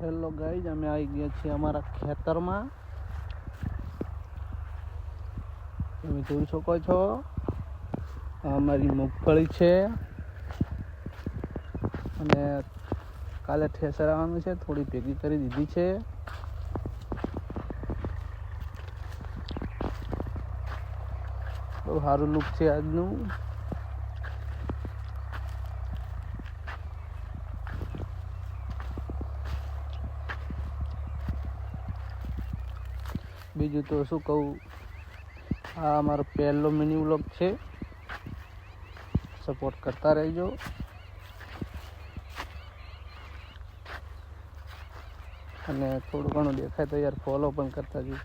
Hello guys, અમે આવી ગયા છીએ અમારા ખેતરમાં. તમે જોઈ શકો છો અમારી મગફળી છે અને કાલે ઠેસર આવવાનું છે. થોડી ભેગી કરી દીધી છે. બહુ સારું લુક છે આજનું. બીજું તો શું કહું, આ અમારો પહેલો મિની વ્લોગ છે. સપોર્ટ કરતા રહેજો. અને થોડું ઘણું દેખાય તો યાર ફોલો પણ કરતા જજો.